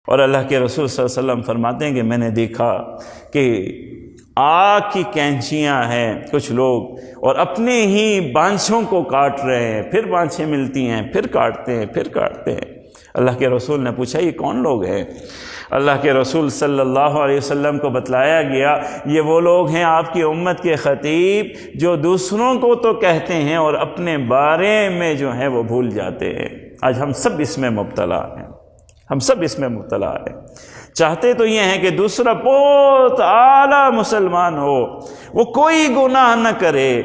اور اللہ کے رسول صلی اللہ علیہ وسلم فرماتے ہیں کہ میں نے دیکھا کہ آگ کی کینچیاں ہیں کچھ لوگ، اور اپنے ہی بانچھوں کو کاٹ رہے ہیں، پھر بانچھیں ملتی ہیں، پھر کاٹتے ہیں، پھر کاٹتے ہیں۔ اللہ کے رسول نے پوچھا یہ کون لوگ ہیں؟ اللہ کے رسول صلی اللہ علیہ وسلم کو بتلایا گیا یہ وہ لوگ ہیں آپ کی امت کے خطیب جو دوسروں کو تو کہتے ہیں اور اپنے بارے میں جو ہیں وہ بھول جاتے ہیں۔ آج ہم سب اس میں مبتلا ہیں، ہم سب اس میں مبتلا ہیں۔ چاہتے تو یہ ہیں کہ دوسرا بہت اعلیٰ مسلمان ہو، وہ کوئی گناہ نہ کرے،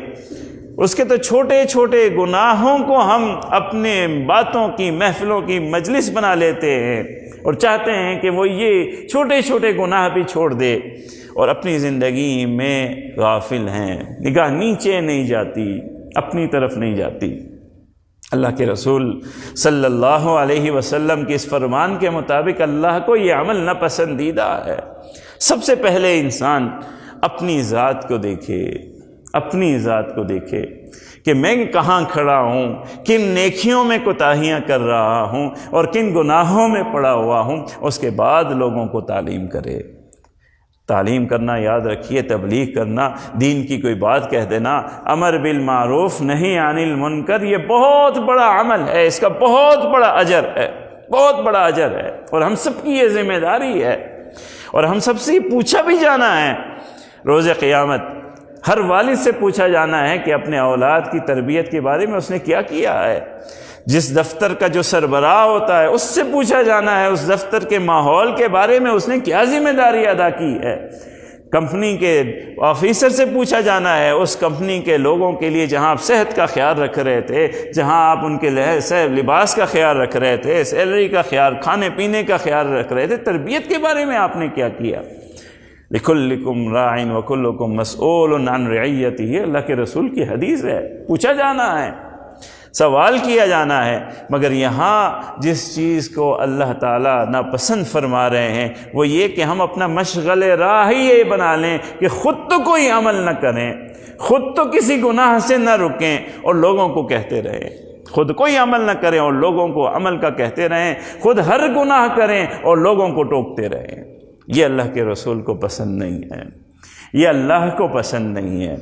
اس کے تو چھوٹے چھوٹے گناہوں کو ہم اپنے باتوں کی محفلوں کی مجلس بنا لیتے ہیں، اور چاہتے ہیں کہ وہ یہ چھوٹے چھوٹے گناہ بھی چھوڑ دے، اور اپنی زندگی میں غافل ہیں، نگاہ نیچے نہیں جاتی، اپنی طرف نہیں جاتی۔ اللہ کے رسول صلی اللہ علیہ وسلم کے اس فرمان کے مطابق اللہ کو یہ عمل ناپسندیدہ ہے۔ سب سے پہلے انسان اپنی ذات کو دیکھے، اپنی ذات کو دیکھے کہ میں کہاں کھڑا ہوں، کن نیکیوں میں کوتاہیاں کر رہا ہوں اور کن گناہوں میں پڑا ہوا ہوں، اس کے بعد لوگوں کو تعلیم کرے۔ تعلیم کرنا، یاد رکھیے، تبلیغ کرنا، دین کی کوئی بات کہہ دینا، امر بالمعروف نہی عن المنکر، یہ بہت بڑا عمل ہے، اس کا بہت بڑا اجر ہے، بہت بڑا اجر ہے، اور ہم سب کی یہ ذمہ داری ہے، اور ہم سب سے پوچھا بھی جانا ہے روز قیامت۔ ہر والد سے پوچھا جانا ہے کہ اپنے اولاد کی تربیت کے بارے میں اس نے کیا کیا ہے۔ جس دفتر کا جو سربراہ ہوتا ہے اس سے پوچھا جانا ہے اس دفتر کے ماحول کے بارے میں اس نے کیا ذمہ داری ادا کی ہے۔ کمپنی کے آفیسر سے پوچھا جانا ہے اس کمپنی کے لوگوں کے لیے جہاں آپ صحت کا خیال رکھ رہے تھے، جہاں آپ ان کے لباس کا خیال رکھ رہے تھے، سیلری کا خیال، کھانے پینے کا خیال رکھ رہے تھے، تربیت کے بارے میں آپ نے کیا کیا۔ لِكُلِّكُمْ رَاعٍ وَكُلُّكُمْ مَسْئُولٌ عَنْ رِعِيَّتِهِ، اللہ کے رسول کی حدیث ہے، پوچھا جانا ہے، سوال کیا جانا ہے۔ مگر یہاں جس چیز کو اللہ تعالیٰ ناپسند فرما رہے ہیں وہ یہ کہ ہم اپنا مشغل راہ ہی یہ بنا لیں کہ خود تو کوئی عمل نہ کریں، خود تو کسی گناہ سے نہ رکیں اور لوگوں کو کہتے رہیں، خود کوئی عمل نہ کریں اور لوگوں کو عمل کا کہتے رہیں، خود ہر گناہ کریں اور لوگوں کو ٹوکتے رہیں۔ یہ اللہ کے رسول کو پسند نہیں ہے، یہ اللہ کو پسند نہیں ہے۔